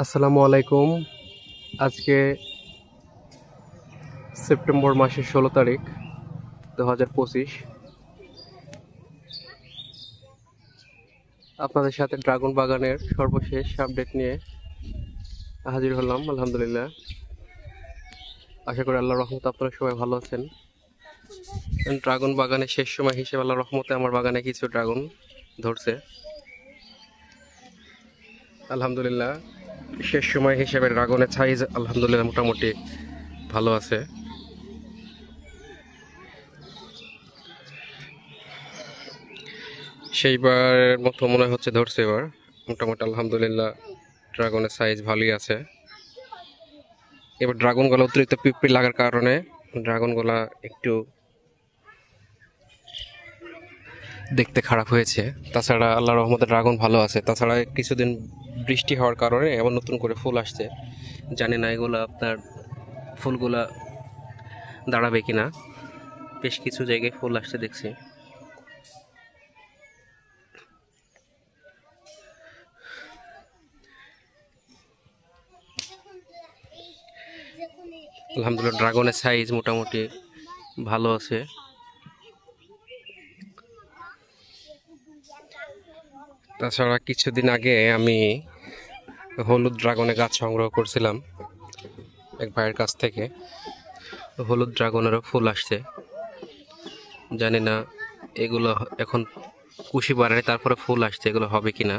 আসসালামু আলাইকুম। আজকে সেপ্টেম্বর মাসের 16 তারিখ 2025। আপনাদের সাথে ড্রাগন বাগানের সর্বশেষ আপডেট নিয়ে হাজির হলাম। আলহামদুলিল্লাহ, আশা করি আল্লাহর রহমতে আপনারা সবাই ভালো আছেন। ড্রাগন বাগানের শেষ সময় হিসেবে আল্লাহর রহমতে আমার বাগানে কিছু ড্রাগন ধরছে। আলহামদুলিল্লাহ, শেষ সময় হিসেবে ড্রাগনের সাইজ আলহামদুলিল্লাহ মোটামুটি ভালো আছে। সেইবারের মতো মনে হচ্ছে ধরছে এবার মোটামুটি। আলহামদুলিল্লাহ, ড্রাগনের সাইজ ভালোই আছে। এবার ড্রাগনগুলো অতিরিক্ত পিঁপড়ে লাগার কারণে ড্রাগনগুলা একটু দেখতে খারাপ হয়েছে। তাছাড়া আল্লাহর রহমতে ড্রাগন ভালো আছে। তাছাড়া কিছুদিন বৃষ্টি হওয়ার কারণে এবার নতুন করে ফুল আসছে। জানি না এগুলো আপনার ফুলগুলা দাঁড়াবে কিনা। বেশ কিছু জায়গায় ফুল আসছে দেখছি। আলহামদুলিল্লাহ, ড্রাগনের সাইজ মোটামুটি ভালো আছে। তাছাড়া কিছুদিন আগে আমি হলুদ ড্রাগনের গাছ সংগ্রহ করছিলাম এক ভাইয়ের কাছ থেকে। হলুদ ড্রাগনেরও ফুল আসছে। জানি না এগুলো এখন কুশি বাড়ায় তারপরে ফুল আসছে, এগুলো হবে কিনা।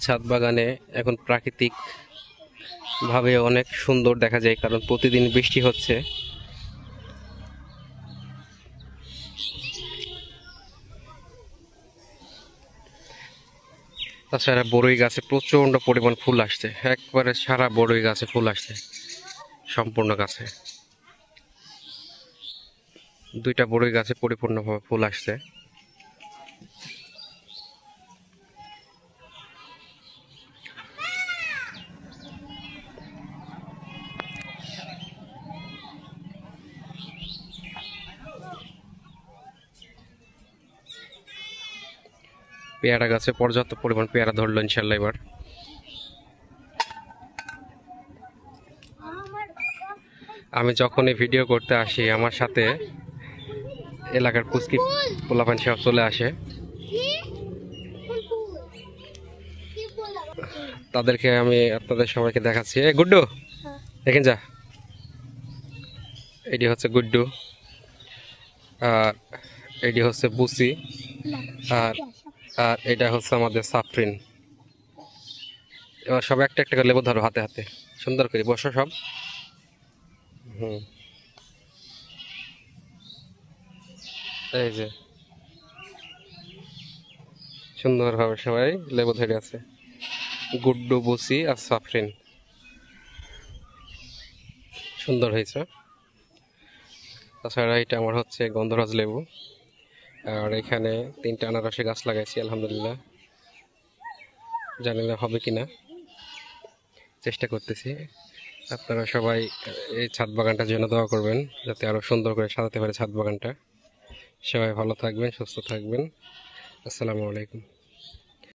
ছাদ বাগানে এখন প্রাকৃতিক ভাবে অনেক সুন্দর দেখা যায়, কারণ প্রতিদিন বৃষ্টি হচ্ছে। তাছাড়া বড়ই গাছে প্রচন্ড পরিমাণ ফুল আসছে, একবারে সারা বড়ই গাছে ফুল আসছে। সম্পূর্ণ গাছে 2টা বড়ই গাছে পরিপূর্ণভাবে ফুল আসছে। পেয়ারা গাছে পর্যাপ্ত পরিমাণ পেয়ারা ধরলো ইনশাল্লাহ এবার। আমি যখনই ভিডিও করতে আসি আমার সাথে এলাকার কুচকি পোলাপান সব চলে আসে। তাদেরকে আমি আপনাদের সবাইকে দেখাচ্ছি। এ গুড্ডু, দেখেন যা, এটি হচ্ছে গুড্ডু, আর এটি হচ্ছে বুসি, আর আর এটা হচ্ছে আমাদের সাফরিন। এবার সব একটা একটা করে লেবু ধরো হাতে হাতে, সুন্দর করে বসো সব। এই যে সুন্দরভাবে সবাই লেবু ধরে আছে। গুড্ডু, বুসি আর সাফরিন, সুন্দর হয়েছে। তাছাড়া এটা আমার হচ্ছে গন্ধরাজ লেবু, আর এখানে 3টা আনারসের গাছ লাগাইছি। আলহামদুলিল্লাহ, জানি না হবে কিনা, চেষ্টা করতেছি। আপনারা সবাই এই ছাদ বাগানটার জন্য দোয়া করবেন, যাতে আরও সুন্দর করে সাজাতে পারে ছাদ বাগানটা। সবাই ভালো থাকবেন, সুস্থ থাকবেন। আসসালামু আলাইকুম।